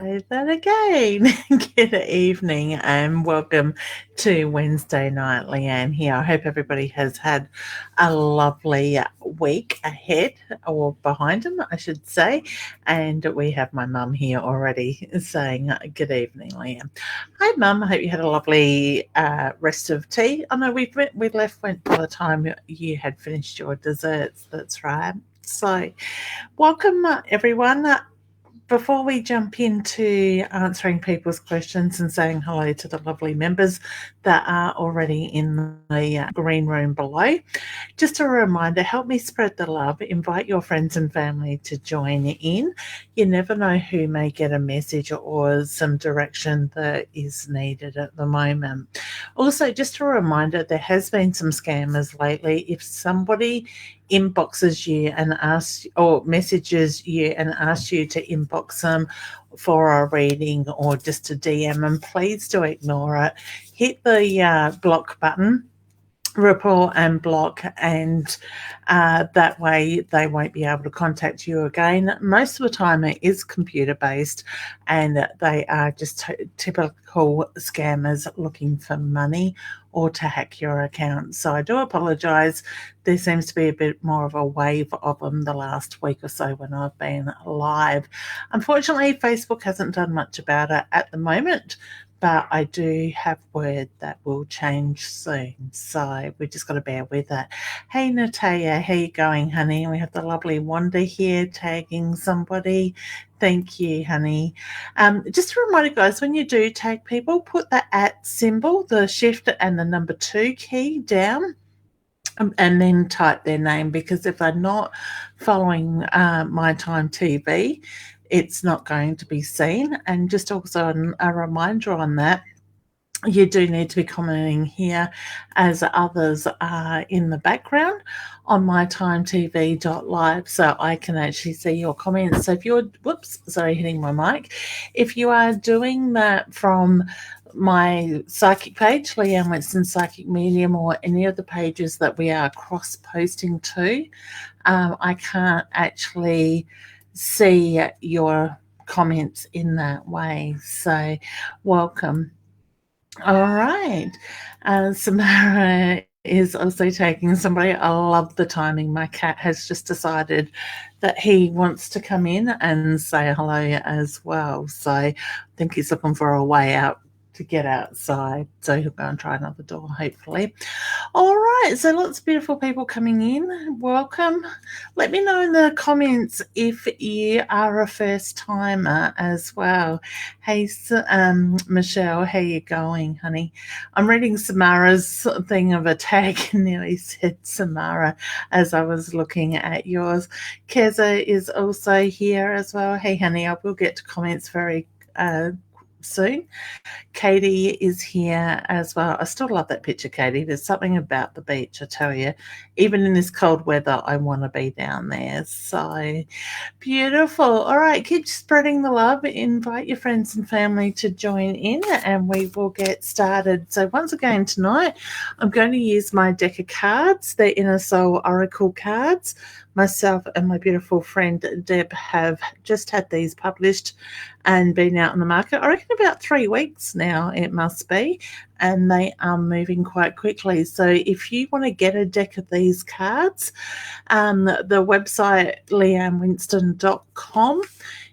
Say that again. Good evening and welcome to Wednesday night. Leanne here. I hope everybody has had a lovely week ahead or behind them, I should say. And we have my mum here already saying good evening, Leanne. Hi, mum. I hope you had a lovely rest of tea. Oh no, we went by the time you had finished your desserts. That's right. So, welcome everyone. Before we jump into answering people's questions and saying hello to the lovely members that are already in the green room below, just a reminder, help me spread the love. Invite your friends and family to join in. You never know who may get a message or some direction that is needed at the moment. Also, just a reminder, there has been some scammers lately. If somebody inboxes you and asks or messages you and asks you to inbox them for a reading or just to DM them, please do ignore it. Hit the block button, report and block, and that way they won't be able to contact you again. Most of the time it is computer based and they are just typical scammers looking for money or to hack your account. So I do apologize. There seems to be a bit more of a wave of them the last week or so when I've been live. Unfortunately, Facebook hasn't done much about it at the moment, but I do have word that will change soon. So we just got to bear with it. Hey, Natalia, how you going, honey? We have the lovely Wanda here tagging somebody. Thank you, honey. Just a reminder, guys, when you do tag people, put the @ symbol, the shift and the number 2 key down. And then type their name, because if they're not following My Time TV, it's not going to be seen. And just also a reminder on that, you do need to be commenting here as others are in the background on mytimetv.live so I can actually see your comments. So if you're, hitting my mic. If you are doing that from my psychic page, Leanne Winston Psychic Medium, or any of the pages that we are cross-posting to, I can't actually see your comments in that way. So welcome. All right. Samara is also taking somebody. I love the timing. My cat has just decided that he wants to come in and say hello as well. So I think he's looking for a way out to get outside. So he'll go and try another door, hopefully. All right, so lots of beautiful people coming in. Welcome. Let me know in the comments if you are a first timer as well. Hey, Michelle, how you going, honey? I'm reading Samara's thing of a tag and nearly said Samara as I was looking at yours. Keza is also here as well. Hey, honey, I will get to comments very soon. Katie is here as well. I still love that picture, Katie. There's something about the beach, I tell you. Even in this cold weather, I want to be down there. So beautiful. All right, keep spreading the love. Invite your friends and family to join in and we will get started. So once again tonight, I'm going to use my deck of cards, the Inner Soul Oracle cards. Myself and my beautiful friend Deb have just had these published and been out in the market. I reckon about 3 weeks now it must be, and they are moving quite quickly. So if you want to get a deck of these cards, the website leannewinston.com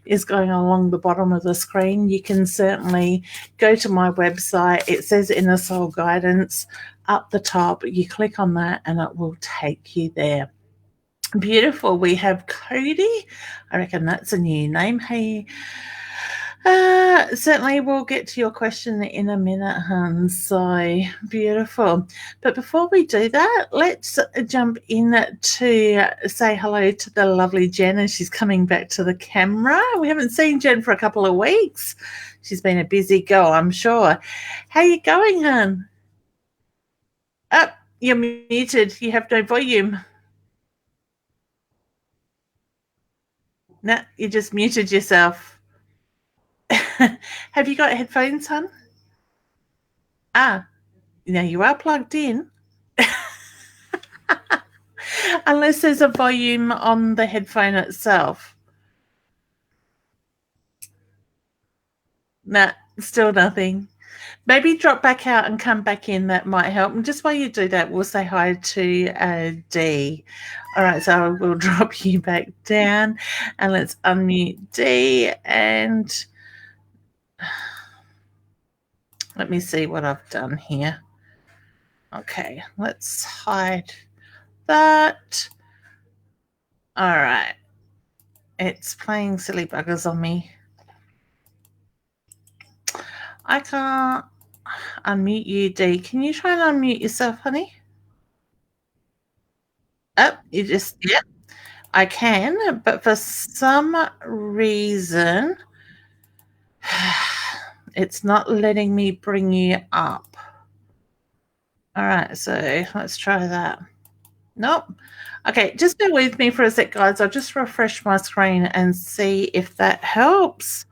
is going along the bottom of the screen. You can certainly go to my website. It says Inner Soul Guidance up the top. You click on that and it will take you there. Beautiful. We have Cody. I reckon that's a new name. Hey, certainly we'll get to your question in a minute, hun. So beautiful. But before we do that, let's jump in to say hello to the lovely Jen, and she's coming back to the camera. We haven't seen Jen for a couple of weeks. She's been a busy girl, I'm sure. How you going, hun? Oh, you're muted. You have no volume. No, you just muted yourself. Have you got headphones, hon? Now you are plugged in. Unless there's a volume on the headphone itself. Nah, still nothing. Maybe drop back out and come back in. That might help. And just while you do that, we'll say hi to D. All right, so I will drop you back down, and let's unmute D. And let me see what I've done here. Okay, let's hide that. All right. It's playing silly buggers on me. I can't unmute you, D. Can you try and unmute yourself, honey? Oh, you just, yep. I can, but for some reason, it's not letting me bring you up. All right, so let's try that. Nope. Okay, just bear with me for a sec, guys. I'll just refresh my screen and see if that helps.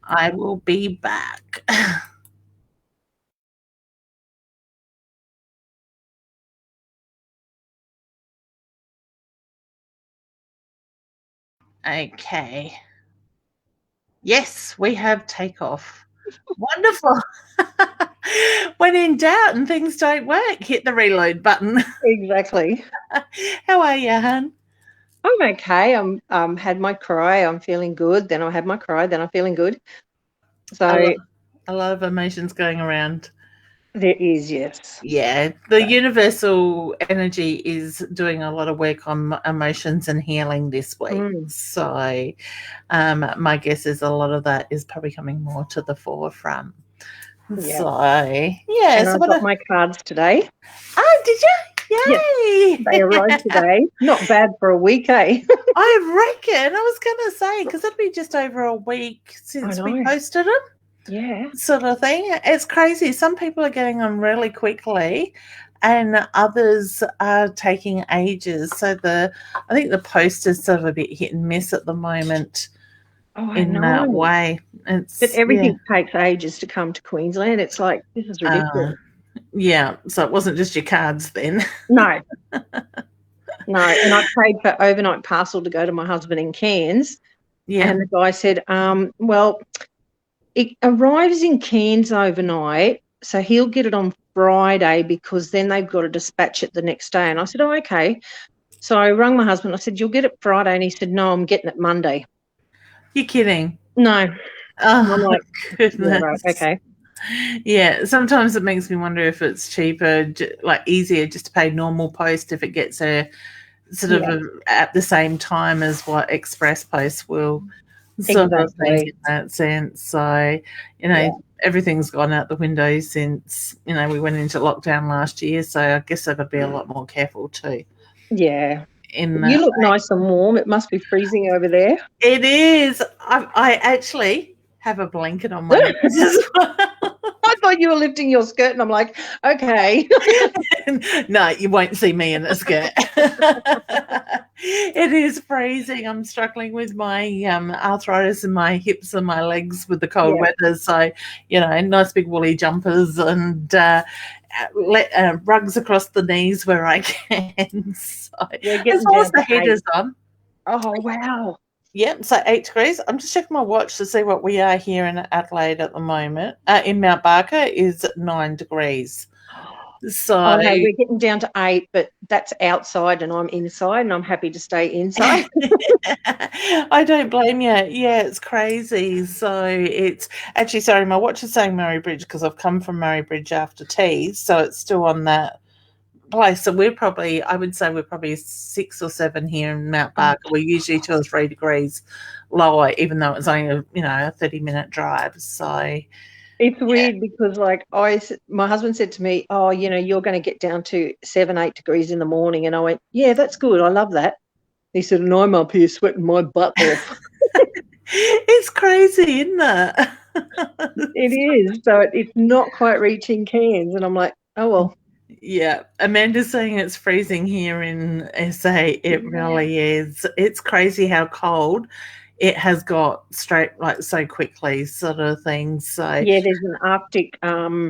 I will be back. Okay. Yes, we have takeoff. Wonderful. When in doubt and things don't work, hit the reload button. Exactly. How are you, hun? I'm okay. I'm had my cry. I'm feeling good. Then I had my cry. Then I'm feeling good. So a lot of emotions going around. There is, yes. Yeah, the universal energy is doing a lot of work on emotions and healing this week. So my guess is a lot of that is probably coming more to the forefront. Yeah. So, yeah. And so I got my cards today. Oh, did you? Yay! Yes, they arrived today. Not bad for a week, eh? I reckon. I was going to say, because it'll be just over a week since we posted them. Yeah. Sort of thing. It's crazy. Some people are getting them really quickly and others are taking ages. So I think the post is sort of a bit hit and miss at the moment that way. But everything takes ages to come to Queensland. It's like, this is ridiculous. Yeah. So it wasn't just your cards then. No. No. And I paid for overnight parcel to go to my husband in Cairns. Yeah. And the guy said, well, it arrives in Cairns overnight, so he'll get it on Friday because then they've got to dispatch it the next day. And I said, oh, okay. So I rang my husband. I said, you'll get it Friday. And he said, no, I'm getting it Monday. You're kidding? No. Oh, I'm like, goodness. Yeah, right, okay. Yeah, sometimes it makes me wonder if it's cheaper, like easier just to pay normal post if it gets there sort of at the same time as what express post will. Sort of thing in that sense. So, everything's gone out the window since, we went into lockdown last year. So I guess I've got to be a lot more careful too. Yeah. You look nice and warm. It must be freezing over there. It is. I actually have a blanket on my head as well. I thought you were lifting your skirt and I'm like, okay. No, you won't see me in a skirt. It is freezing. I'm struggling with my arthritis in my hips and my legs with the cold weather. So, nice big woolly jumpers and rugs across the knees where I can. So, as well as the heaters on. Oh, wow. Yep, so 8 degrees. I'm just checking my watch to see what we are here in Adelaide at the moment. In Mount Barker is 9 degrees. So no, we're getting down to 8, but that's outside and I'm inside and I'm happy to stay inside. I don't blame you. Yeah, it's crazy. So it's actually, sorry, my watch is saying Murray Bridge because I've come from Murray Bridge after tea. So it's still on that place. So I would say we're probably 6 or 7 here in Mount Barker. We're usually 2 or 3 degrees lower, even though it's only a 30-minute drive. So it's weird because my husband said to me, oh, you're going to get down to 7, 8 degrees in the morning. And I went, yeah, that's good. I love that. He said, and I'm up here sweating my butt off. It's crazy, isn't it? It is. So it's not quite reaching Cairns. And I'm like, oh, well. Yeah, Amanda's saying it's freezing here in SA. It really is. It's crazy how cold it has got straight, so quickly, sort of thing. So yeah, there's an Arctic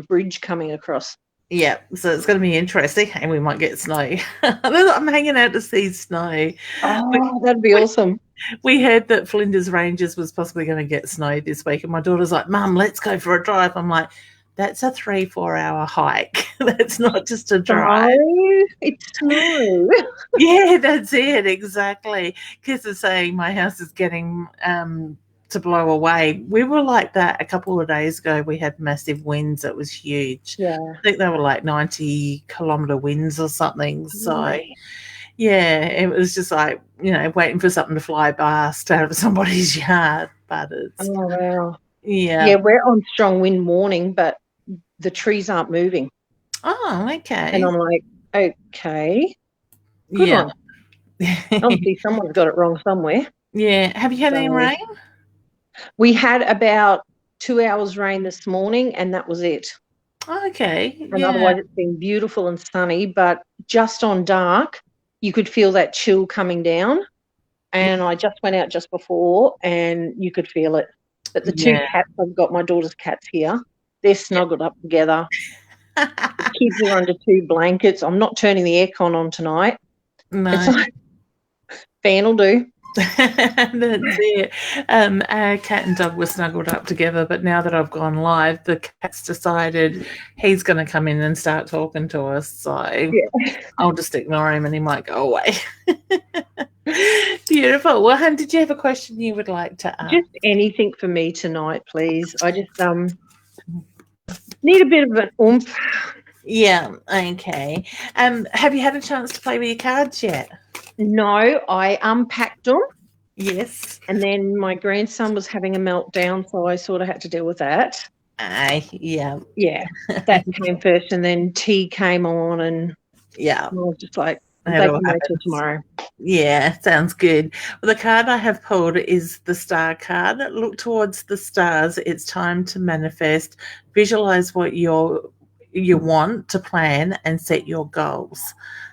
bridge coming across. Yeah, so it's going to be interesting, and we might get snow. I'm hanging out to see snow. Oh, that'd be awesome. We heard that Flinders Ranges was possibly going to get snow this week, and my daughter's like, "Mum, let's go for a drive." I'm like, "That's a 3-4 hour hike. That's not just a drive." Snow. It's snow. Yeah, that's it, exactly. Kids are saying my house is getting to blow away. We were like that a couple of days ago. We had massive winds. It was huge. Yeah. I think they were like 90-kilometre winds or something. So, Yeah. yeah, it was just like, waiting for something to fly past out of somebody's yard. But it's, Oh, wow. yeah. Yeah, we're on strong wind warning, but the trees aren't moving. Oh, okay. And I'm like, okay. Good Yeah. one. Obviously, someone's got it wrong somewhere. Yeah. Have you had any rain? We had about 2 hours rain this morning, and that was it. Okay. And otherwise, it's been beautiful and sunny, but just on dark, you could feel that chill coming down. And I just went out just before, and you could feel it. But the two cats, I've got my daughter's cats here. They're snuggled up together. The kids are under 2 blankets. I'm not turning the aircon on tonight. No. It's like, fan will do. That's it. Our cat and dog were snuggled up together, but now that I've gone live, the cat's decided he's going to come in and start talking to us. So I'll just ignore him and he might go away. Beautiful. Well, Han, did you have a question you would like to ask? Just anything for me tonight, please. I just need a bit of an oomph. Yeah, okay. Have you had a chance to play with your cards yet? No, I unpacked them. Yes. And then my grandson was having a meltdown, so I sort of had to deal with that. Yeah. Yeah, that came first, and then tea came on, and I was just like, they can wait till tomorrow. Yeah, sounds good. Well, the card I have pulled is the star card. Look towards the stars. It's time to manifest. Visualize what you want to plan and set your goals.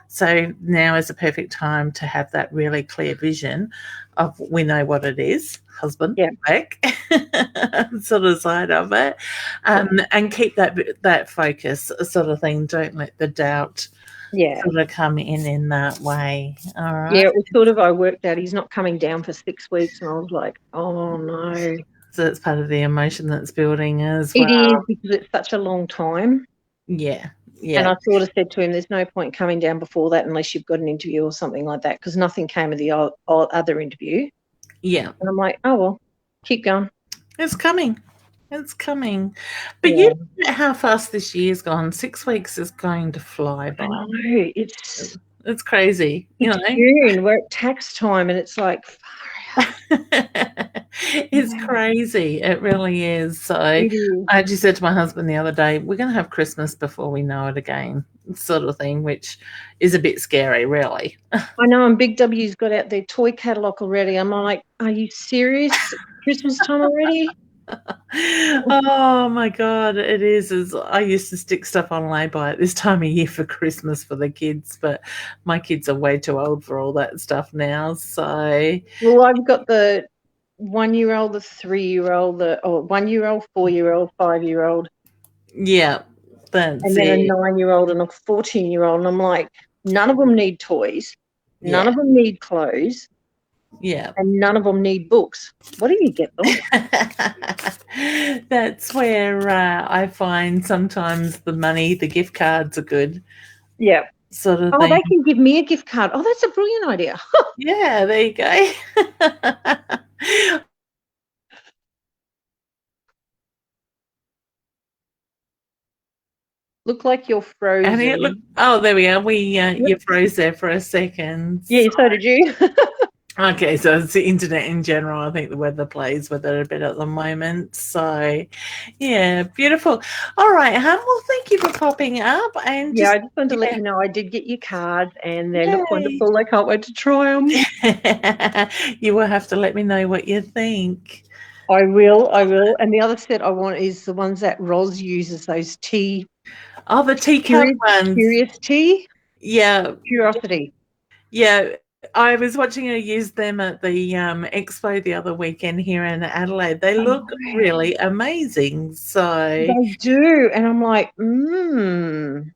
So now is the perfect time to have that really clear vision of we know what it is, husband, back, sort of side of it, and keep that focus sort of thing. Don't let the doubt sort of come in that way. All right. Yeah, it was sort of, I worked out he's not coming down for 6 weeks, and I was like, oh no. So it's part of the emotion that's building as well. It is, because it's such a long time. Yeah. And I sort of said to him, there's no point coming down before that unless you've got an interview or something like that, because nothing came of the other interview. Yeah. And I'm like, oh, well, keep going. It's coming. It's coming. But you know how fast this year's gone. 6 weeks is going to fly by. I know. It's crazy. It's June. We're at tax time, and it's like, it's crazy. It really is. So I actually said to my husband the other day, we're going to have Christmas before we know it again, sort of thing, which is a bit scary, really. I know, and Big W's got out their toy catalogue already. I'm like, are you serious? Christmas time already? Oh my God, it is. I used to stick stuff on lay-by at this time of year for Christmas for the kids, but my kids are way too old for all that stuff now. So, well, I've got the 1-year-old, the 3-year-old, the 1-year-old, 4-year-old, 5-year-old. Yeah, that's and then a 9-year-old and a 14-year-old, and I'm like, none of them need toys, none of them need clothes. Yeah. And none of them need books. What do you get them? That's where I find sometimes the money, the gift cards are good. Yeah. Sort of thing. They can give me a gift card. Oh, that's a brilliant idea. Yeah, there you go. Look like you're frozen. There we are. You froze there for a second. Yeah, so did you. Okay, so it's the internet in general. I think the weather plays with it a bit at the moment. So, yeah, beautiful. All right, hon. Well, thank you for popping up. And I just wanted to let you know I did get your cards, and they look wonderful. I can't wait to try them. You will have to let me know what you think. I will. And the other set I want is the ones that Roz uses, those tea. Oh, the tea cup ones. Curious tea? Yeah. Curiosity. Yeah. I was watching her use them at the expo the other weekend here in Adelaide. They look really amazing. So they do, and I'm like, and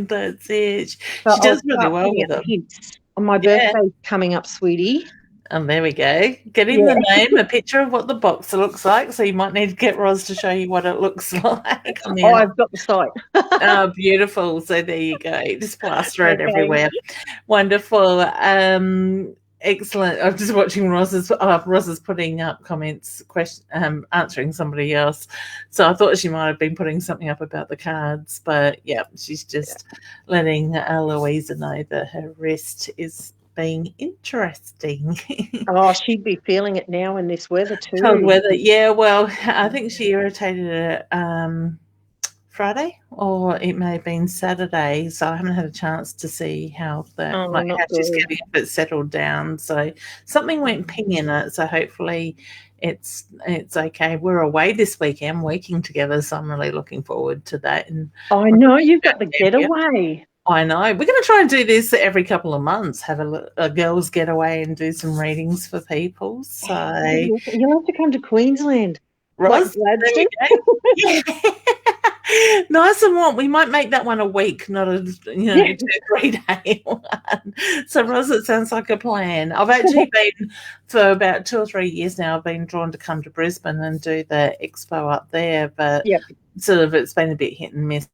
that's it. She does really well with them. On my birthday coming up, sweetie. And there we go. Get in the name, a picture of what the box looks like. So you might need to get Roz to show you what it looks like. Oh, I've got the site. Oh, beautiful. So there you go. Just plaster it everywhere. Wonderful. Excellent. I'm just watching Roz is putting up comments, answering somebody else. So I thought she might have been putting something up about the cards, but yeah, she's just letting Louisa know that her wrist is being interesting. Oh, she'd be feeling it now in this weather too. Cold weather, yeah. Well, I think she irritated it Friday, or it may have been Saturday. So I haven't had a chance to see how how she's getting a bit settled down. So something went ping in it. So hopefully it's okay. We're away this weekend, working together. So I'm really looking forward to that. And I know you've got the getaway. I know. We're going to try and do this every couple of months, have a girls' getaway and do some readings for people. So you'll have to come to Queensland. Roz, yeah. Nice and warm. We might make that one a week, not a 2-3 day one. So Roz, it sounds like a plan. I've actually been for about 2 or 3 years now. I've been drawn to come to Brisbane and do the expo up there, but sort of it's been a bit hit and miss.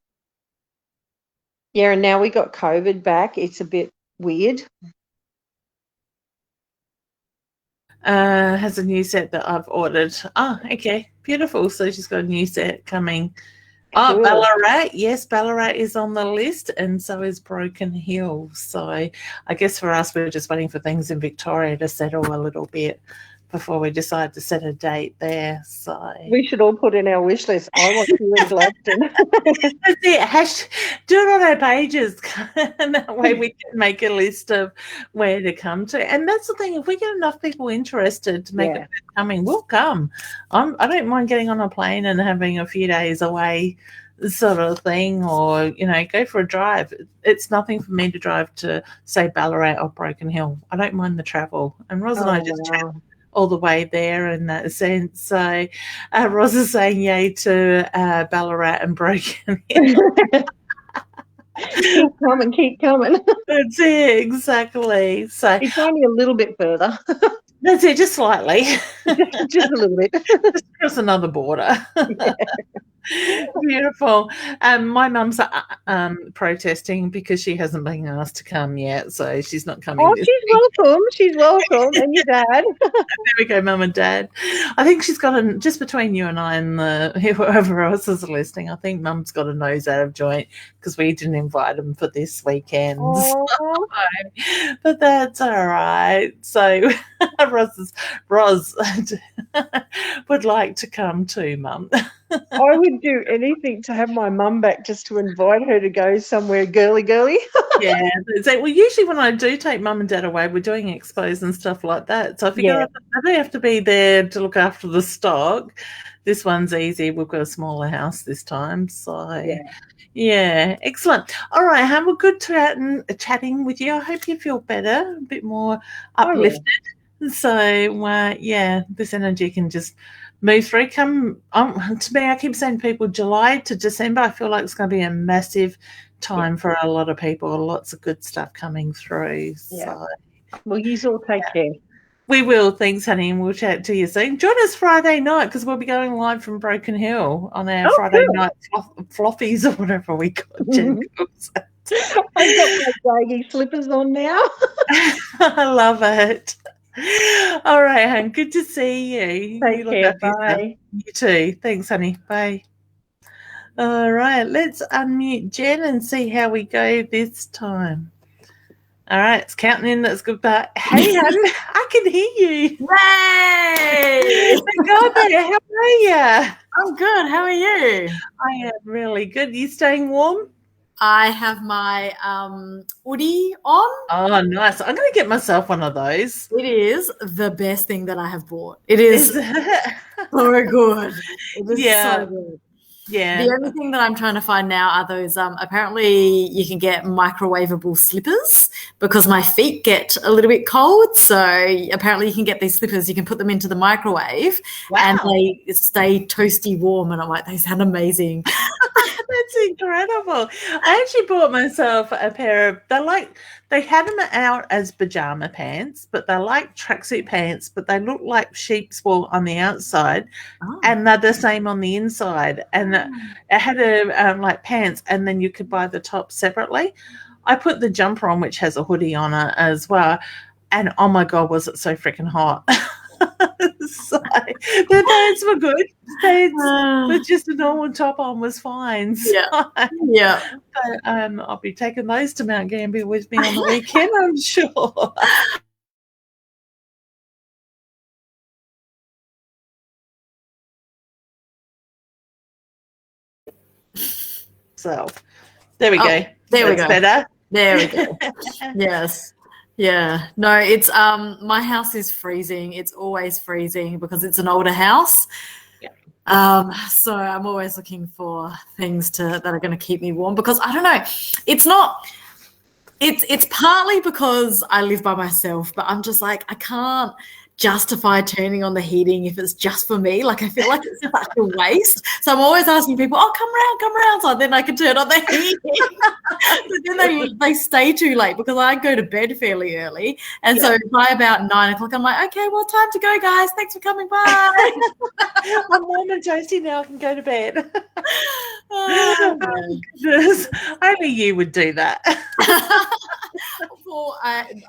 Yeah, and now we got COVID back. It's a bit weird. Has a new set that I've ordered. Oh, okay. Beautiful. So she's got a new set coming. Oh, cool. Ballarat. Yes, Ballarat is on the list, and so is Broken Hill. So I guess for us, we're just waiting for things in Victoria to settle a little bit before we decide to set a date there. So we should all put in our wish list. I want you in Gladstone. That's it. Do it on our pages, and that way we can make a list of where to come to. And that's the thing: if we get enough people interested to make it coming, we'll come. I don't mind getting on a plane and having a few days away, sort of thing, or go for a drive. It's nothing for me to drive to, say, Ballarat or Broken Hill. I don't mind the travel. And Roz and I just chat all the way there in that sense. So Roz is saying yay to Ballarat and Broken Hill. Keep coming. That's it, exactly. So it's only a little bit further. That's it, just slightly. just a little bit. Just across another border. Beautiful. My mum's protesting because she hasn't been asked to come yet, so she's not coming. Oh, she's welcome, and your dad. There we go, Mum and Dad. I think she's got just between you and I and whoever else is listening, I think Mum's got a nose out of joint because we didn't invite them for this weekend. So, but that's all right. So Roz would like to come too, Mum. I would do anything to have my mum back, just to invite her to go somewhere girly. Yeah. Well, usually when I do take Mum and Dad away, we're doing expos and stuff like that. So I figure I don't have to be there to look after the stock. This one's easy. We've got a smaller house this time. So yeah, excellent. All right, have a good chatting with you. I hope you feel better, a bit more uplifted. So this energy can just move through. To me, I keep saying to people, July to December, I feel like it's going to be a massive time for a lot of people. Lots of good stuff coming through. Yeah. So, well, you all take care. We will. Thanks, honey, and we'll chat to you soon. Join us Friday night because we'll be going live from Broken Hill on our Friday night floppies or whatever we call it. I've got my baggy slippers on now. I love it. All right, hon. Good to see you. Take care. Bye. You too. Thanks, honey. Bye. All right. Let's unmute Jen and see how we go this time. All right. It's counting in. That's good. But hey, hon, I can hear you. Yay! God, how are you? I'm good. How are you? I am really good. Are you staying warm? I have my hoodie on. Oh, nice. I'm going to get myself one of those. It is the best thing that I have bought. It is so good. It is so good. Yeah. The only thing that I'm trying to find now are those, apparently you can get microwavable slippers because my feet get a little bit cold. So apparently you can get these slippers, you can put them into the microwave and they stay toasty warm. And I'm like, they sound amazing. That's incredible. I actually bought myself a pair of, they had them out as pajama pants, but they're like tracksuit pants, but they look like sheep's wool on the outside, and they're the same on the inside. And it had like pants, and then you could buy the top separately. I put the jumper on, which has a hoodie on it as well, and oh my God, was it so freaking hot. So the pants were good. But just a normal top on was fine. So, yeah. But, I'll be taking those to Mount Gambier with me on the weekend, I'm sure. So there we go. There we go. Better. There we go. Yes. Yeah. No, it's my house is freezing. It's always freezing because it's an older house. Yeah. So I'm always looking for things that are going to keep me warm, because I don't know. It's partly because I live by myself, but I'm just like, I can't justify turning on the heating if it's just for me. Like, I feel like it's such a waste. So I'm always asking people, come round, so then I can turn on the heating. But then they stay too late because I go to bed fairly early. And so by about 9 o'clock, I'm like, okay, well, time to go, guys. Thanks for coming by. I'm warm and toasty now. I can go to bed. Oh, goodness. Only you would do that. Well, I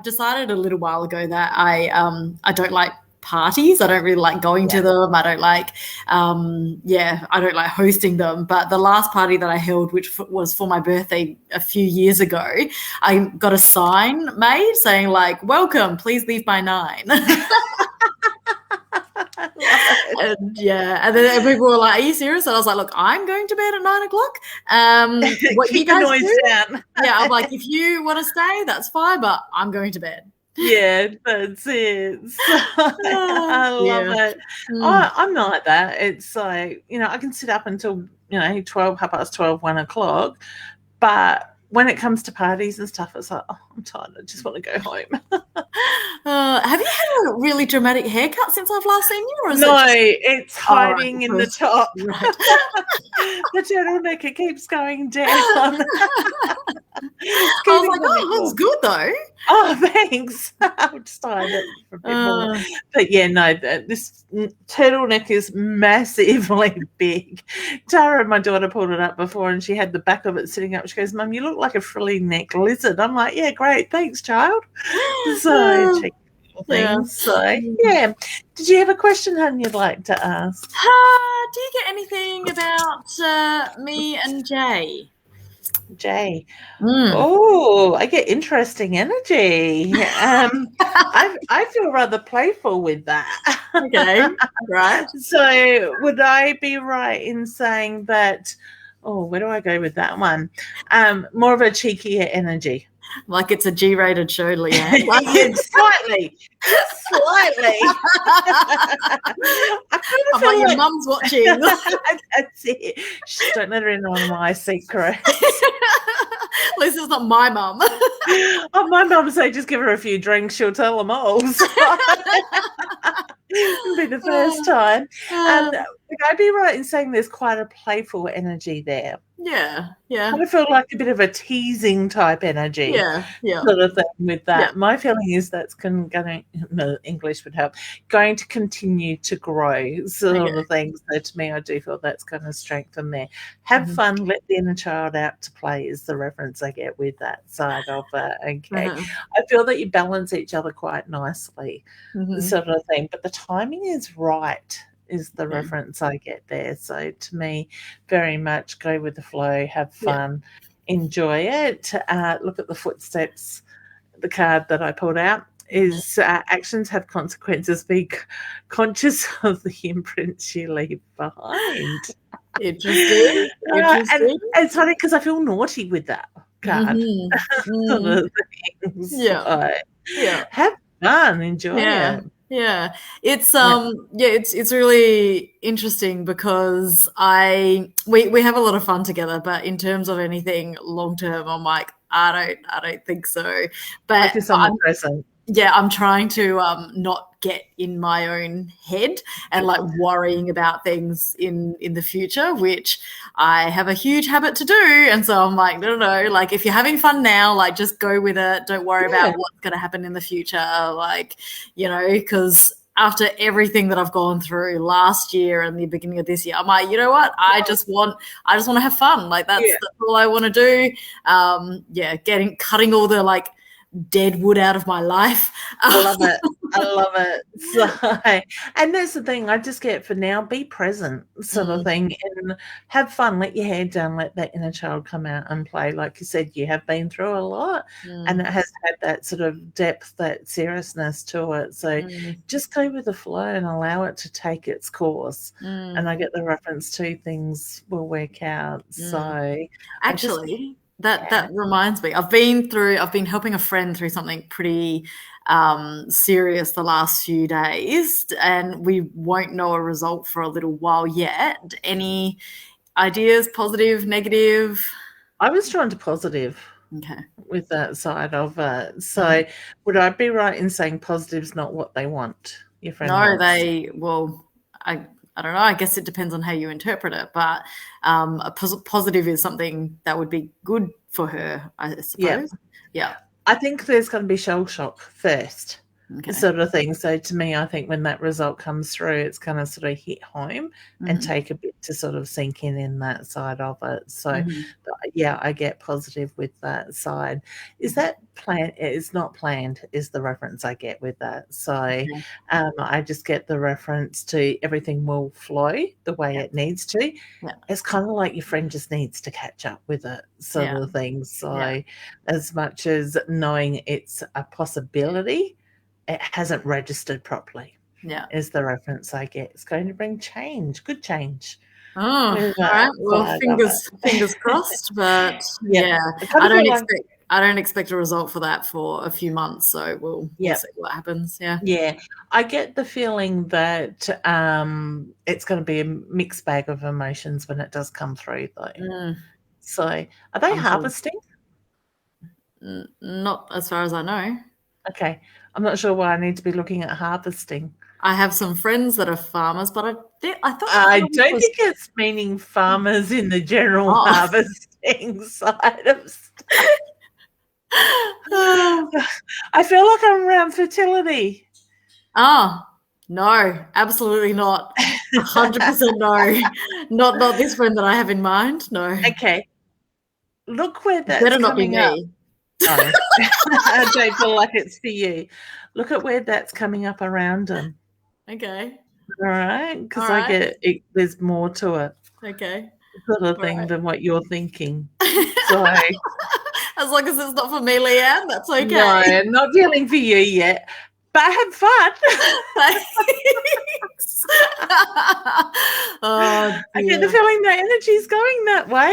decided a little while ago that I don't like parties. I don't really like going to them. I don't like I don't like hosting them. But the last party that I held, which was for my birthday a few years ago, I got a sign made saying like, welcome, please leave by 9. And then people were like, are you serious? And I was like, look, I'm going to bed at 9 o'clock. What you guys do? Down. Yeah, I'm like, if you want to stay, that's fine, but I'm going to bed. Yeah, that's it. So, I love it. I'm not like that. It's like, I can sit up until 12, 12:30, 1 o'clock, but when it comes to parties and stuff, it's like, oh, I'm tired. I just want to go home. Have you had a really dramatic haircut since I've last seen you? Or is it's hiding in the top. Right. The turtleneck, it keeps going down. I was like, oh, it looks good though. Oh, thanks. I'll just hide it for a bit more. But yeah, no, this turtleneck is massively big. Tara, my daughter, pulled it up before and she had the back of it sitting up. She goes, Mum, you look like a frilly neck lizard. I'm like, yeah, great. Thanks, child. So, check things. Yeah. So, yeah. Did you have a question, hon, you'd like to ask? Do you get anything about me and Jay? Jay. Oh, I get interesting energy. I feel rather playful with that. Okay, right. So would I be right in saying that, where do I go with that one? More of a cheekier energy. Like it's a G-rated show, Leanne. Slightly. I'm like, your mum's watching. That's it. Shh, don't let her in on my secrets. At least it's not my mum. Oh, my mum say just give her a few drinks, she'll tell them all. So. It'll be the first time. Would I be right in saying there's quite a playful energy there? Yeah. I feel like a bit of a teasing type energy. Yeah. Sort of thing with that. Yeah. My feeling is that's English would help, going to continue to grow sort of thing. So to me, I do feel that's going to strengthen there. Have fun, let the inner child out to play is the reference I get with that side of it. Okay. I feel that you balance each other quite nicely, sort of thing. But the timing is right. Is the reference I get there. So to me, very much go with the flow, have fun, enjoy it. Look at the footsteps. The card that I pulled out is actions have consequences. Be conscious of the imprints you leave behind. Interesting. And it's funny because I feel naughty with that card. Sort of things. Have fun, enjoy it. Yeah, it's really interesting because we have a lot of fun together, but in terms of anything long term, I'm like, I don't think so. But I'm present. Yeah, I'm trying to not get in my own head and like worrying about things in the future, which I have a huge habit to do. And so I'm like, no, like if you're having fun now, like just go with it. Don't worry about what's going to happen in the future. Like, you know, because after everything that I've gone through last year and the beginning of this year, I'm like, you know what? I just want to have fun. Like that's all I want to do. Cutting all the like dead wood out of my life. I love it. So, and that's the thing I just get for now, be present sort of thing, and have fun, let your hair down, let that inner child come out and play. Like you said, you have been through a lot and it has had that sort of depth, that seriousness to it. So just go with the flow and allow it to take its course. And I get the reference to things will work out. So actually that reminds me, I've been helping a friend through something pretty serious the last few days, and we won't know a result for a little while yet. Any ideas, positive, negative? I was drawn to positive. Okay. With that side of it. So would I be right in saying positive's not what they want? Your friend wants? I don't know. I guess it depends on how you interpret it, but a positive is something that would be good for her, I suppose. Yeah. I think there's going to be shell shock first, sort of thing. So to me, I think when that result comes through, it's going to sort of hit home and take a bit to sort of sink in that side of it. So I get positive with that side. Is that planned? It's not planned is the reference I get with that. So I just get the reference to everything will flow the way it needs to. It's kind of like your friend just needs to catch up with it, sort of thing. So as much as knowing it's a possibility, it hasn't registered properly. Is the reference I get. It's going to bring change, good change. Oh, all right. Well, fingers crossed, but I don't expect a result for that for a few months, so we'll see what happens. Yeah. I get the feeling that it's going to be a mixed bag of emotions when it does come through, though. So, are they harvesting? Not as far as I know. Okay. I'm not sure why I need to be looking at harvesting. I have some friends that are farmers, but I don't think it's meaning farmers in the general harvesting side of stuff. I feel like I'm around fertility. No, absolutely not. 100% no. Not this friend that I have in mind. No. Okay. Look where that's coming up. Oh. I don't feel like it's for you. Look at where that's coming up around them. Okay. All right, because I get it, there's more to it. Okay. Sort of thing than what you're thinking. So as long as it's not for me, Leanne, that's okay. No, I'm not feeling for you yet. But I had fun. Thanks. I get the feeling the energy's going that way.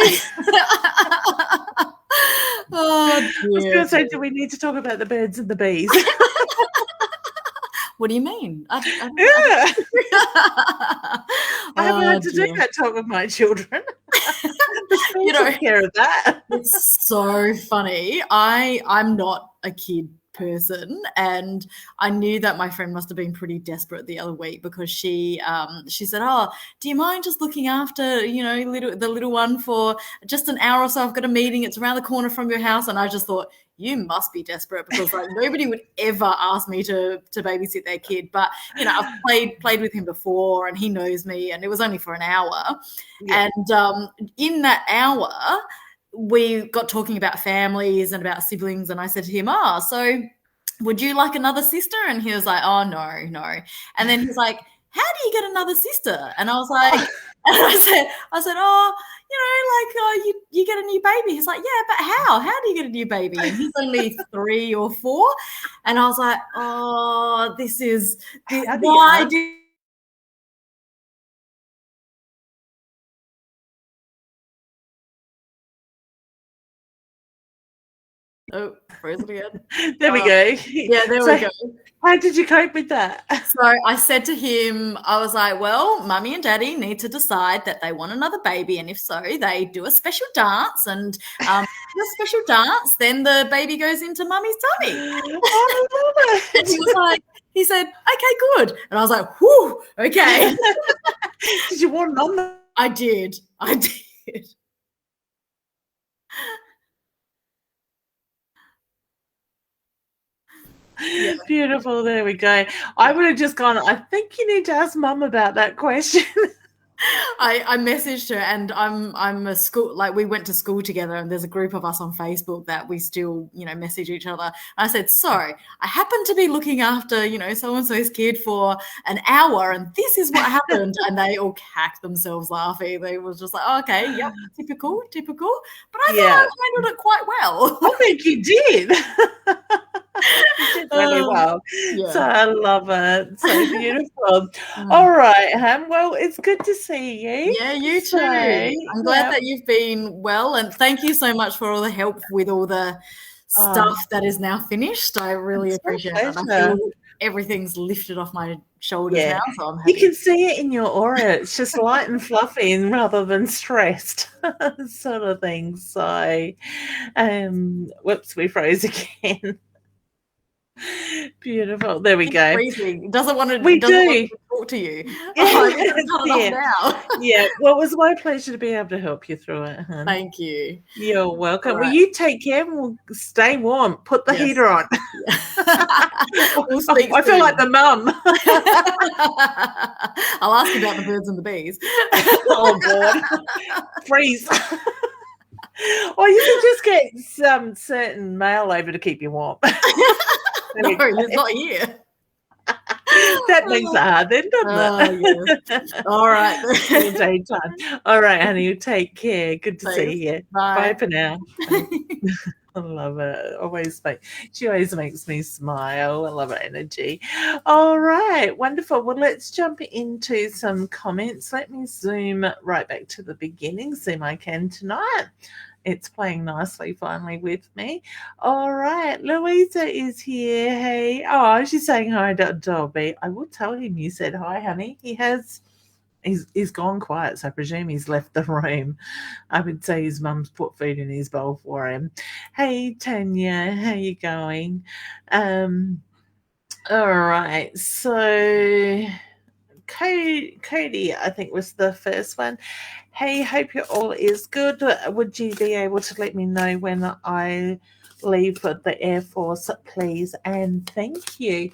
I was going to say, do we need to talk about the birds and the bees? What do you mean? I haven't had to do that talk with my children. You know, take care of that. It's so funny. I'm not a kid person, and I knew that my friend must have been pretty desperate the other week because she said, "Oh, do you mind just looking after the little one for just an hour or so? I've got a meeting. It's around the corner from your house." And I just thought, you must be desperate because like nobody would ever ask me to babysit their kid. But I've played with him before, and he knows me, and it was only for an hour. And in that hour, we got talking about families and about siblings, and I said to him, so would you like another sister? And he was like, oh, no. And then he's like, how do you get another sister? And I was like, and I said, you get a new baby. He's like, yeah, but how? How do you get a new baby? And he's only 3 or 4. And I was like, oh, this is why do Oh, frozen again. There we go. Yeah, there we go. How did you cope with that? So I said to him, I was like, well, Mummy and Daddy need to decide that they want another baby. And if so, they do a special dance. And the special dance, then the baby goes into Mummy's tummy. I love And she was like, he said, okay, good. And I was like, whew, okay. Did you want Mum? I did. Yeah. Beautiful. There we go. I would have just gone, I think you need to ask Mum about that question. I messaged her, and I'm a school, like we went to school together, and there's a group of us on Facebook that we still, message each other. I said, so I happen to be looking after, so-and-so's kid for an hour, and this is what happened. And they all cacked themselves laughing. They was just like, oh, okay, yep, typical. But I thought I handled it quite well. I think you did. You did really well. Yeah. So I love it. So beautiful. All right, Ham. Well, it's good to see you. Yeah, you too. I'm glad that you've been well, and thank you so much for all the help with all the stuff that is now finished. I really appreciate it. I feel everything's lifted off my shoulders now, so I'm happy. You can see it in your aura. It's just light and fluffy and rather than stressed sort of thing. So, whoops, we froze again. Beautiful. There we go. Freezing. It doesn't want to. We do talk to you. Yeah. Well, it was my pleasure to be able to help you through it. Hun. Thank you. You're welcome. Right. Well, you take care and we'll stay warm. Put the heater on. We'll speak I feel like the mum. I'll ask you about the birds and the bees. Oh, God. Freeze. Or you can just get some certain mail over to keep you warm. No, it's not here. That makes it hard then, doesn't it? Yes. All right. Daytime. All right, honey. You take care. Good to see you. Bye. Bye for now. I love it. She always makes me smile. I love her energy. All right. Wonderful. Well, let's jump into some comments. Let me zoom right back to the beginning. Zoom I can tonight. It's playing nicely finally with me. All right. Louisa is here. Hey. Oh, she's saying hi to Dobby. I will tell him you said hi, honey. He's gone quiet, so I presume he's left the room. I would say his mum's put food in his bowl for him. Hey, Tanya. How you going? All right. So Cody, I think, was the first one. Hey, hope you all is good. Would you be able to let me know when I leave for the Air Force, please? And thank you.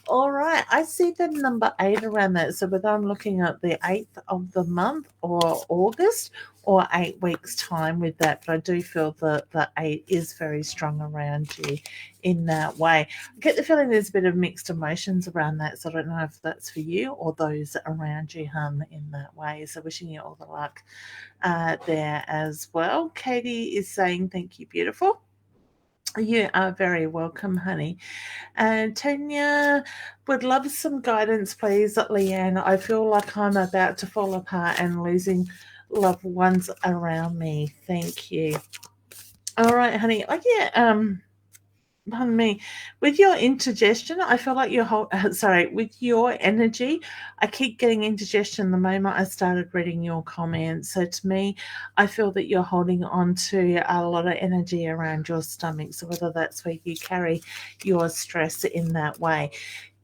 All right. I see the number 8 around that. So whether I'm looking at the 8th of the month or August or 8 weeks' time with that, but I do feel that the 8 is very strong around you in that way. I get the feeling there's a bit of mixed emotions around that, so I don't know if that's for you or those around you, hun, in that way. So wishing you all the luck there as well. Katie is saying, thank you, beautiful. You are very welcome, honey. And Tanya, would love some guidance, please, Leanne. I feel like I'm about to fall apart and losing loved ones around me. Thank you. All right, honey. Pardon me, with your indigestion, I feel like with your energy, I keep getting indigestion the moment I started reading your comments. So to me, I feel that you're holding on to a lot of energy around your stomach. So whether that's where you carry your stress in that way.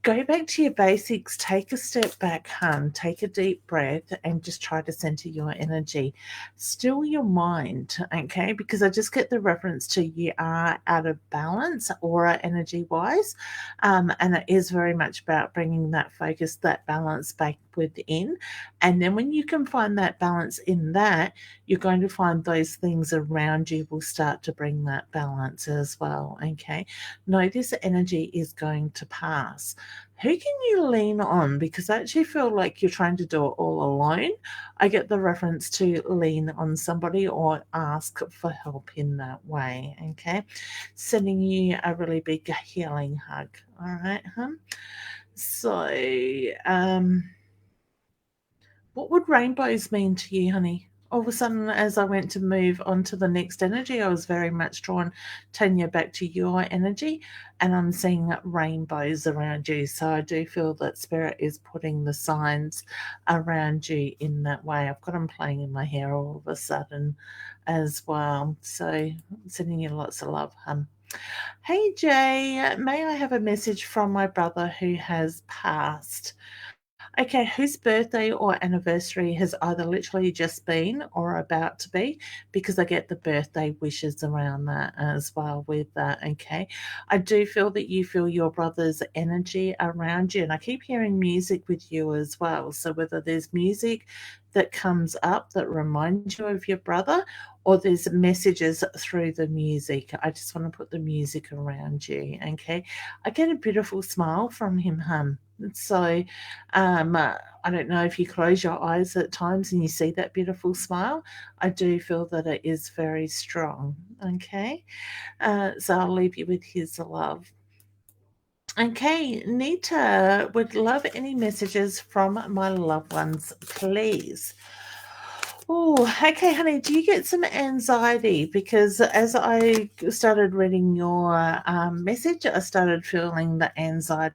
Go back to your basics, take a step back, hun, take a deep breath and just try to center your energy. Still your mind, okay? Because I just get the reference to you are out of balance aura energy-wise, and it is very much about bringing that focus, that balance back within. And then when you can find that balance in that, you're going to find those things around you will start to bring that balance as well, okay? Know this energy is going to pass. Who can you lean on? Because I actually feel like you're trying to do it all alone. I get the reference to lean on somebody or ask for help in that way, okay? Sending you a really big healing hug, all right, hun? So, what would rainbows mean to you, honey? all of a sudden, as I went to move on to the next energy, I was very much drawn, Tanya, back to your energy, and I'm seeing rainbows around you. So I do feel that Spirit is putting the signs around you in that way. I've got them playing in my hair all of a sudden as well. So I'm sending you lots of love, hun. Hey Jay, may I have a message from my brother who has passed? Okay, whose birthday or anniversary has either literally just been or about to be? Because I get the birthday wishes around that as well with that. Okay, I do feel that you feel your brother's energy around you, and I keep hearing music with you as well. So whether there's music that comes up that reminds you of your brother, or there's messages through the music, I just want to put the music around you. Okay, I get a beautiful smile from him, hun. So I don't know if you close your eyes at times and you see that beautiful smile. I do feel that it is very strong. Okay. So I'll leave you with his love. Okay, Nita, would love any messages from my loved ones, please. Oh, okay, honey. Do you get some anxiety? Because as I started reading your message, I started feeling the anxiety.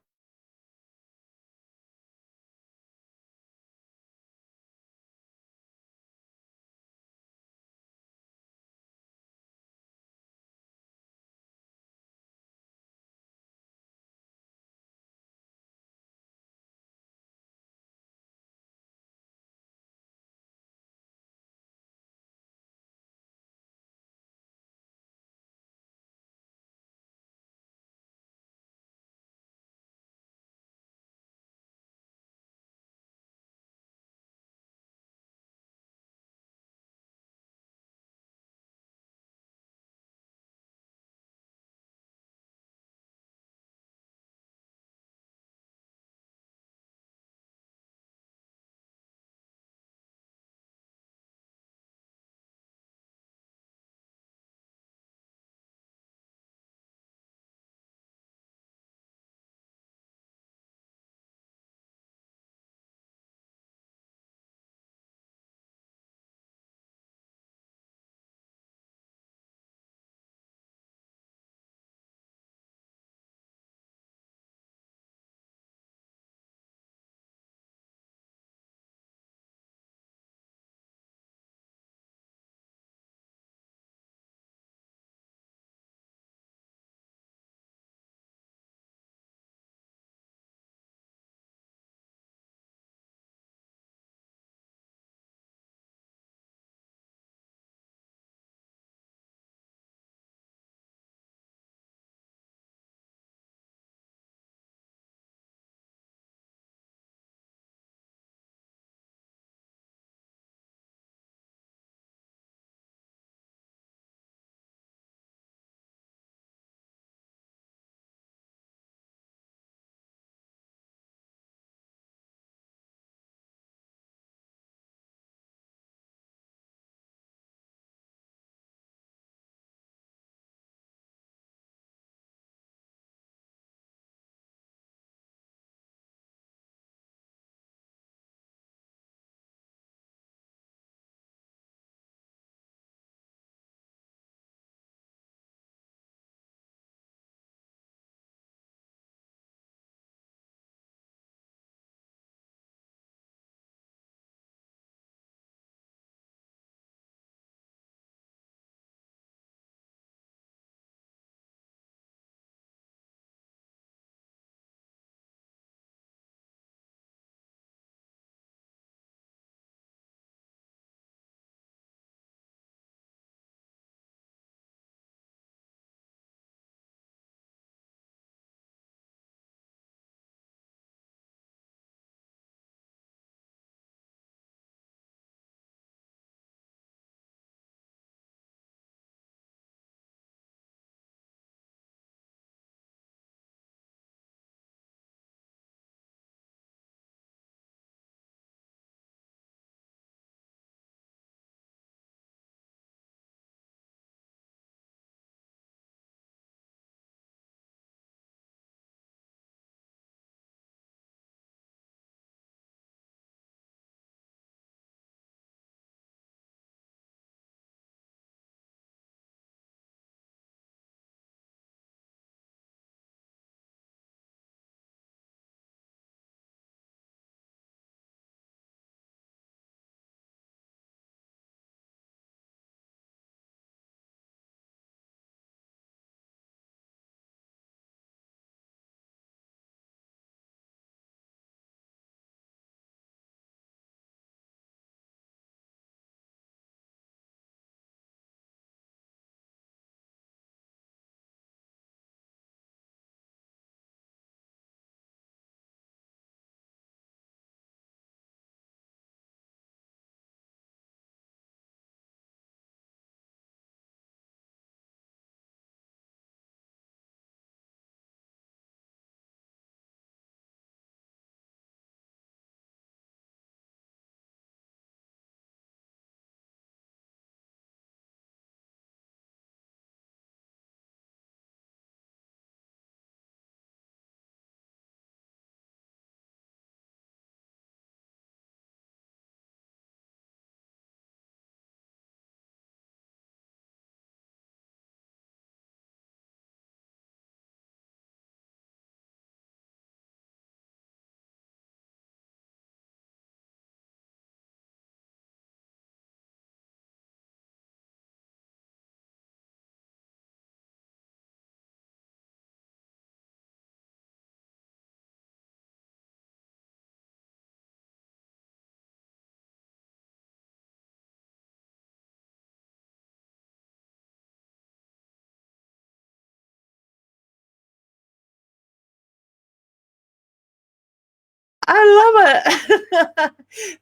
I love it.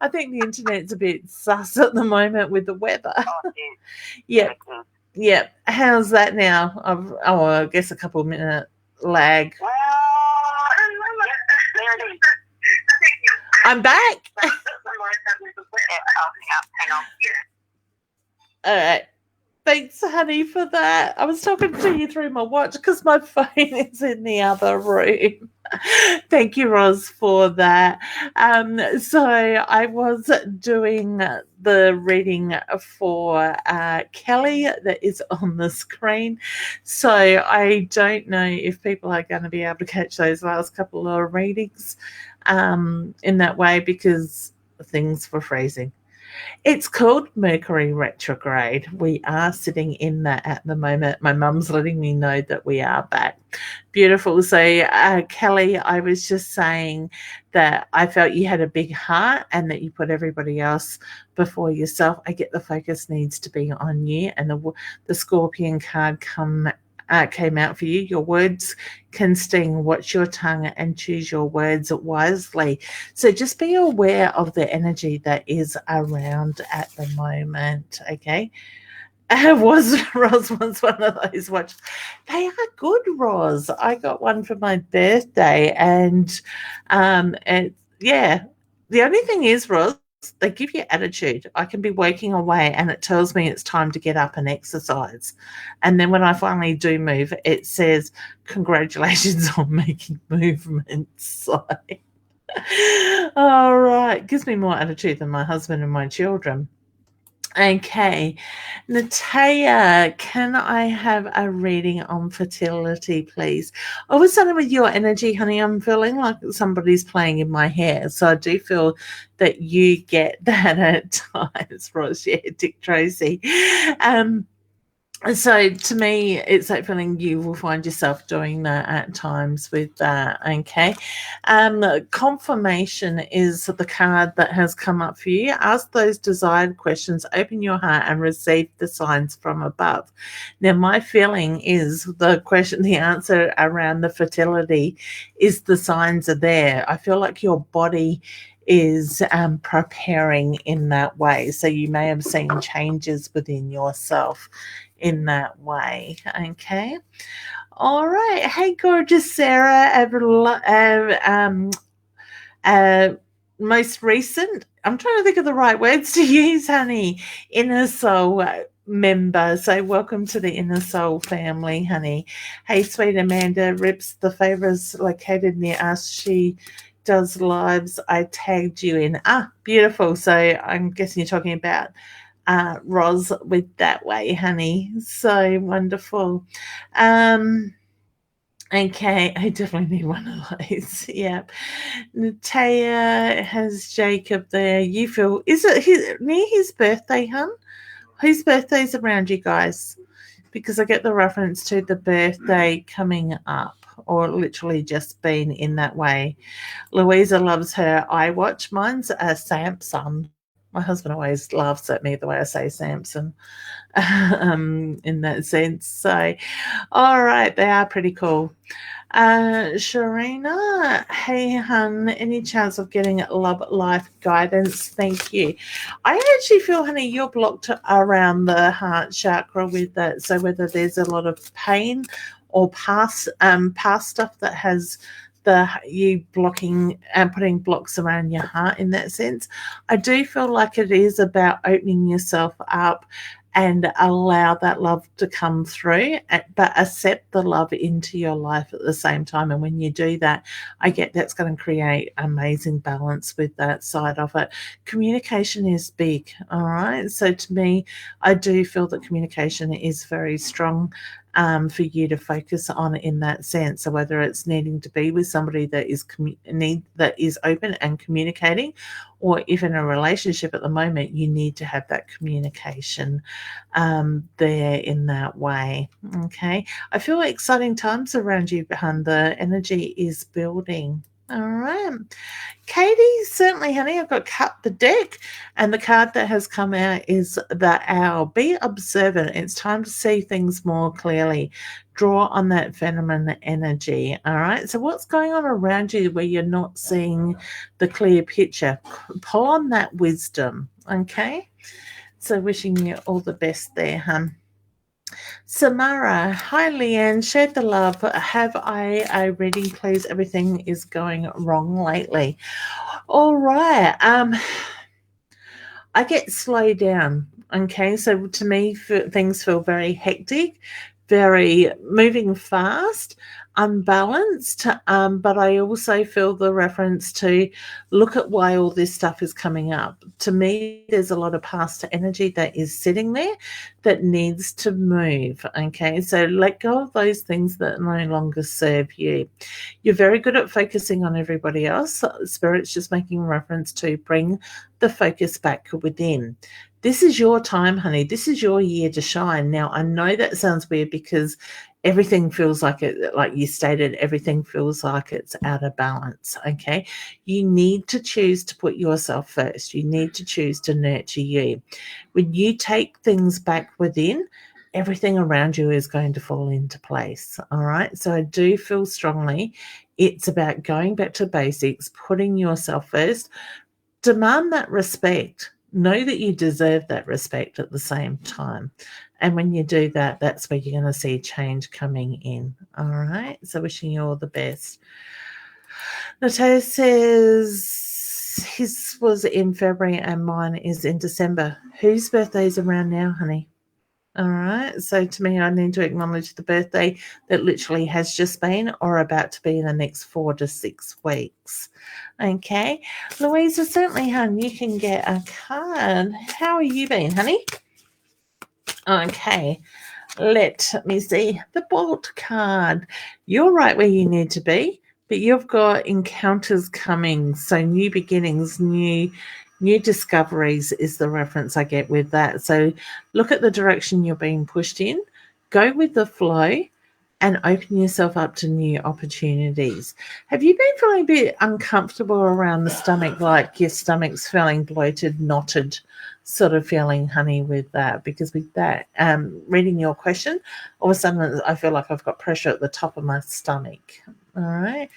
I think the internet's a bit sus at the moment with the weather. Yep. Yep. How's that now? I guess a couple of minute lag. I'm back. All right. Thanks, honey, for that. I was talking to you through my watch because my phone is in the other room. Thank you, Roz, for that. So I was doing the reading for Kelly that is on the screen. So I don't know if people are going to be able to catch those last couple of readings in that way because things were freezing. It's called Mercury retrograde. We are sitting in that at the moment. My mum's letting me know that we are back. Beautiful. So, Kelly, I was just saying that I felt you had a big heart and that you put everybody else before yourself. I get the focus needs to be on you, and the Scorpion card came out for you. Your words can sting. Watch your tongue and choose your words wisely. So just be aware of the energy that is around at the moment. Okay. Roz was one of those watch. They are good, Roz. I got one for my birthday, and yeah. The only thing is, Roz, they give you attitude. I can be working away and it tells me it's time to get up and exercise. And then when I finally do move, it says, congratulations on making movements. So, all right. Gives me more attitude than my husband and my children. Okay. Natalia, can I have a reading on fertility, please? All of a sudden with your energy, honey, I'm feeling like somebody's playing in my hair. So I do feel that you get that at times, Ross. Yeah, Dick Tracy. So to me, it's that feeling you will find yourself doing that at times with that. Okay. Confirmation is the card that has come up for you. Ask those desired questions, open your heart and receive the signs from above. Now, my feeling is the answer around the fertility is the signs are there. I feel like your body is preparing in that way. So you may have seen changes within yourself in that way. Okay. All right. Hey, gorgeous Sarah. Most recent, I'm trying to think of the right words to use, honey. Inner Soul member. So welcome to the Inner Soul family, honey. Hey, sweet Amanda. Rips, the favors located near us. She does lives. I tagged you in. Beautiful. So I'm guessing you're talking about Roz with that way, honey. So wonderful. Okay, I definitely need one of those. Yeah. Natalia has Jacob there. You feel, is it near his birthday, hun? Whose birthday's around you guys? Because I get the reference to the birthday coming up or literally just been in that way. Louisa loves her iWatch. Mine's a Samsung. My husband always laughs at me the way I say Samson in that sense. So, all right, they are pretty cool. Sharina, hey, hun, any chance of getting love life guidance? Thank you. I actually feel, honey, you're blocked around the heart chakra with that. So whether there's a lot of pain or past stuff that has you blocking and putting blocks around your heart in that sense. I do feel like it is about opening yourself up and allow that love to come through, but accept the love into your life at the same time. And when you do that, I get that's going to create amazing balance with that side of it. Communication is big, all right? So to me, I do feel that communication is very strong for you to focus on in that sense. So whether it's needing to be with somebody that is open and communicating, or if in a relationship at the moment, you need to have that communication there in that way. Okay. I feel exciting times around you, behind the energy is building. All right. Katie, certainly, honey, I've got cut the deck, and the card that has come out is the Owl. Be observant. It's time to see things more clearly. Draw on that feminine energy. All right. So what's going on around you where you're not seeing the clear picture? Pull on that wisdom. Okay. So wishing you all the best there, hun. Samara, hi Leanne, shared the love. Have I a reading, please? Everything is going wrong lately. All right. I get slowed down. Okay, so to me, things feel very hectic, very moving fast, unbalanced. But I also feel the reference to look at why all this stuff is coming up. To me, there's a lot of past energy that is sitting there that needs to move. Okay, so let go of those things that no longer serve you. You're very good at focusing on everybody else. Spirit's just making reference to bring the focus back within. This is your time, honey. This is your year to shine. Now, I know that sounds weird because everything feels like it, like you stated, everything feels like it's out of balance. Okay. You need to choose to put yourself first. You need to choose to nurture you. When you take things back within, everything around you is going to fall into place. All right. So I do feel strongly it's about going back to basics, putting yourself first. Demand that respect. Know that you deserve that respect at the same time. And when you do that, that's where you're going to see change coming in. All right. So wishing you all the best. Natalia says his was in February and mine is in December. Whose birthday is around now, honey? All right. So to me, I need to acknowledge the birthday that literally has just been or about to be in the next 4 to 6 weeks. Okay. Louisa, certainly, hon, you can get a card. How are you been, honey? Okay. Let me see. The Bolt card. You're right where you need to be, but you've got encounters coming. So new beginnings, new discoveries is the reference I get with that. So look at the direction you're being pushed in, go with the flow, and open yourself up to new opportunities. Have you been feeling a bit uncomfortable around the stomach, like your stomach's feeling bloated, knotted sort of feeling, honey, with that? Because with that, reading your question, all of a sudden I feel like I've got pressure at the top of my stomach. All right.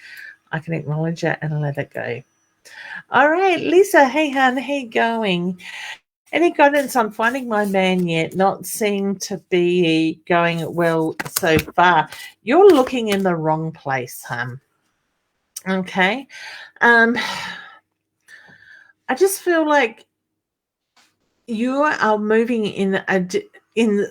I can acknowledge it and let it go. All right, Lisa, hey, hon, how you going? Any guidance on finding my man yet? Not seem to be going well so far. You're looking in the wrong place, hon. Okay. I just feel like you are moving in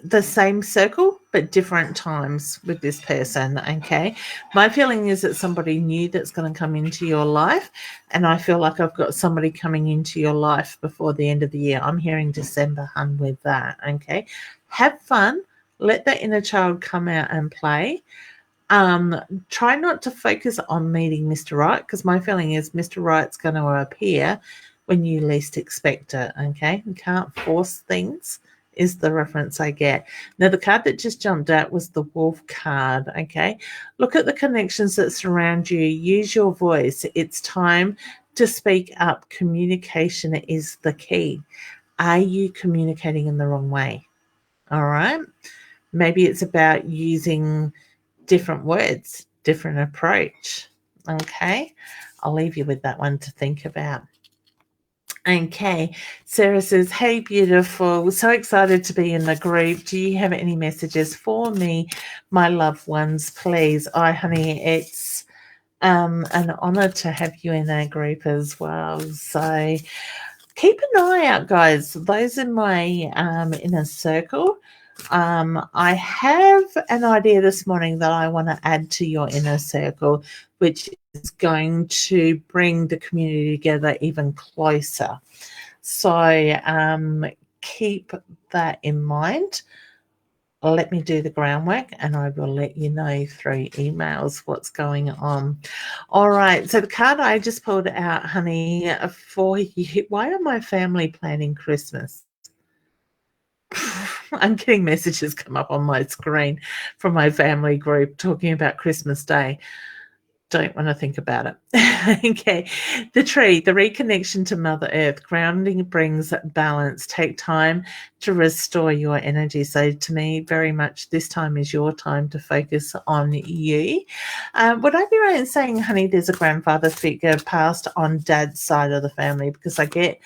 the same circle but different times with this person. Okay, my feeling is that somebody new that's going to come into your life, and I feel like I've got somebody coming into your life before the end of the year. I'm hearing December, hun, with that. Okay, have fun, let that inner child come out and play. Try not to focus on meeting Mr. Right, because my feeling is Mr. Right's going to appear when you least expect it. Okay, you can't force things is the reference I get. Now, the card that just jumped out was the Wolf card. Okay, look at the connections that surround you. Use your voice. It's time to speak up. Communication is the key. Are you communicating in the wrong way? All right, maybe it's about using different words, different approach. Okay, I'll leave you with that one to think about. Okay, Sarah says, hey, beautiful. So excited to be in the group. Do you have any messages for me, my loved ones, please? Honey, it's an honor to have you in our group as well. So keep an eye out, guys. Those in my inner circle. I have an idea this morning that I want to add to your inner circle, which is going to bring the community together even closer. So keep that in mind. Let me do the groundwork and I will let you know through emails what's going on. All right. So the card I just pulled out, honey, for you. Why are my family planning Christmas? I'm getting messages come up on my screen from my family group talking about Christmas Day. don't want to think about it. Okay. The tree, the reconnection to Mother Earth, grounding brings balance. Take time to restore your energy. So to me, very much this time is your time to focus on you. Would I be right in saying, honey, there's a grandfather figure passed on dad's side of the family? Because I get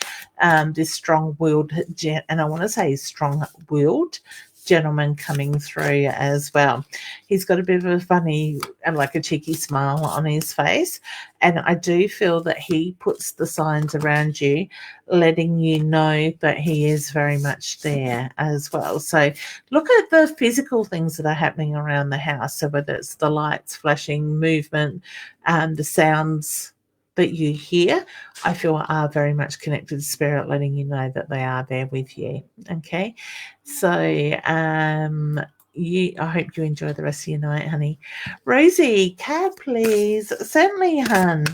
this strong-willed, and I want to say strong-willed gentleman coming through as well. He's got a bit of a funny and like a cheeky smile on his face, and I do feel that he puts the signs around you, letting you know that he is very much there as well. So look at the physical things that are happening around the house. So whether it's the lights flashing, movement, the sounds that you hear, I feel are very much connected to spirit, letting you know that they are there with you. Okay. So I hope you enjoy the rest of your night, honey. Rosie, card, please. Certainly, hun.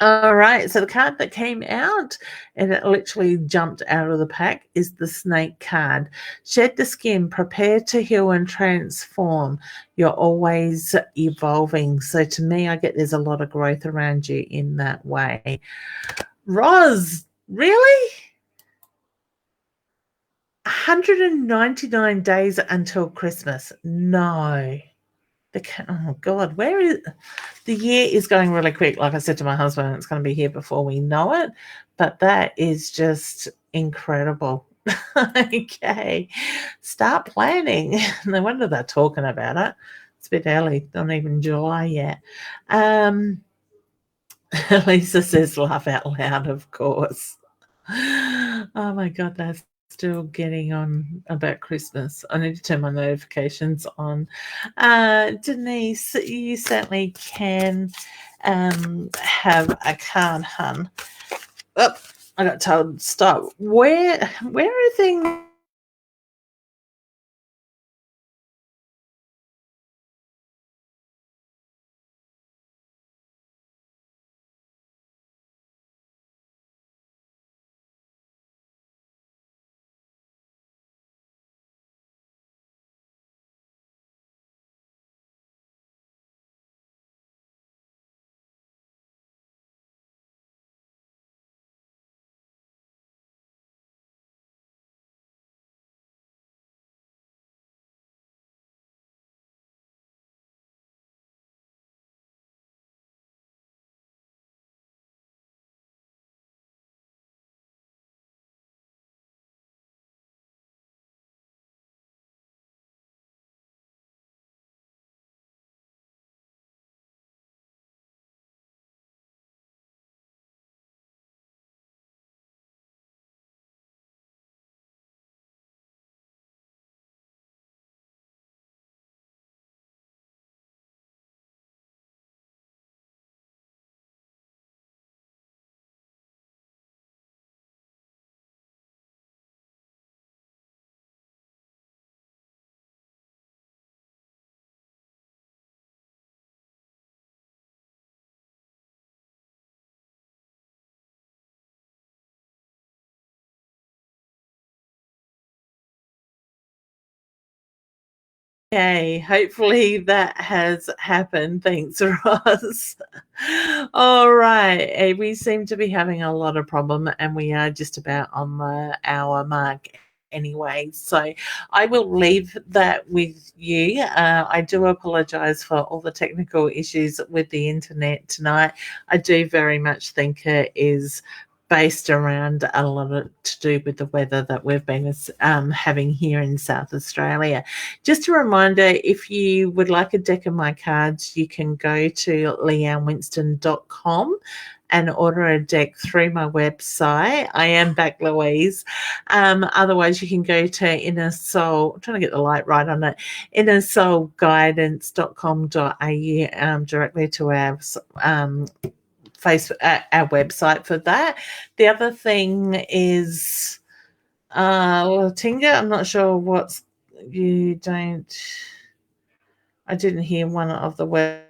All right, so the card that came out and it literally jumped out of the pack is the snake card. Shed the skin, prepare to heal and transform. You're always evolving. So to me, I get there's a lot of growth around you in that way. Roz, really? 199 days until Christmas. No. Oh God, where is the year is going really quick. Like I said to my husband, it's going to be here before we know it. But that is just incredible. Okay, start planning. No wonder they're talking about it. It's a bit early, not even July yet. Lisa says, "Laugh out loud," of course. Oh my God, that's still getting on about Christmas. I need to turn my notifications on. Denise, you certainly can have a card, hun. Oh, I got told stop. Where are things? Okay, hopefully that has happened. Thanks, Ross. All right. We seem to be having a lot of problem and we are just about on the hour mark anyway. So I will leave that with you. I do apologize for all the technical issues with the internet tonight. I do very much think it is based around a lot of to do with the weather that we've been having here in South Australia. Just a reminder, if you would like a deck of my cards, you can go to leannewinston.com and order a deck through my website. I am back, Louise. Otherwise, you can go to Inner Soul. I'm trying to get the light right on it. innersoulguidance.com.au directly to our our website for that. The other thing is Tinga, I'm not sure I didn't hear one of the web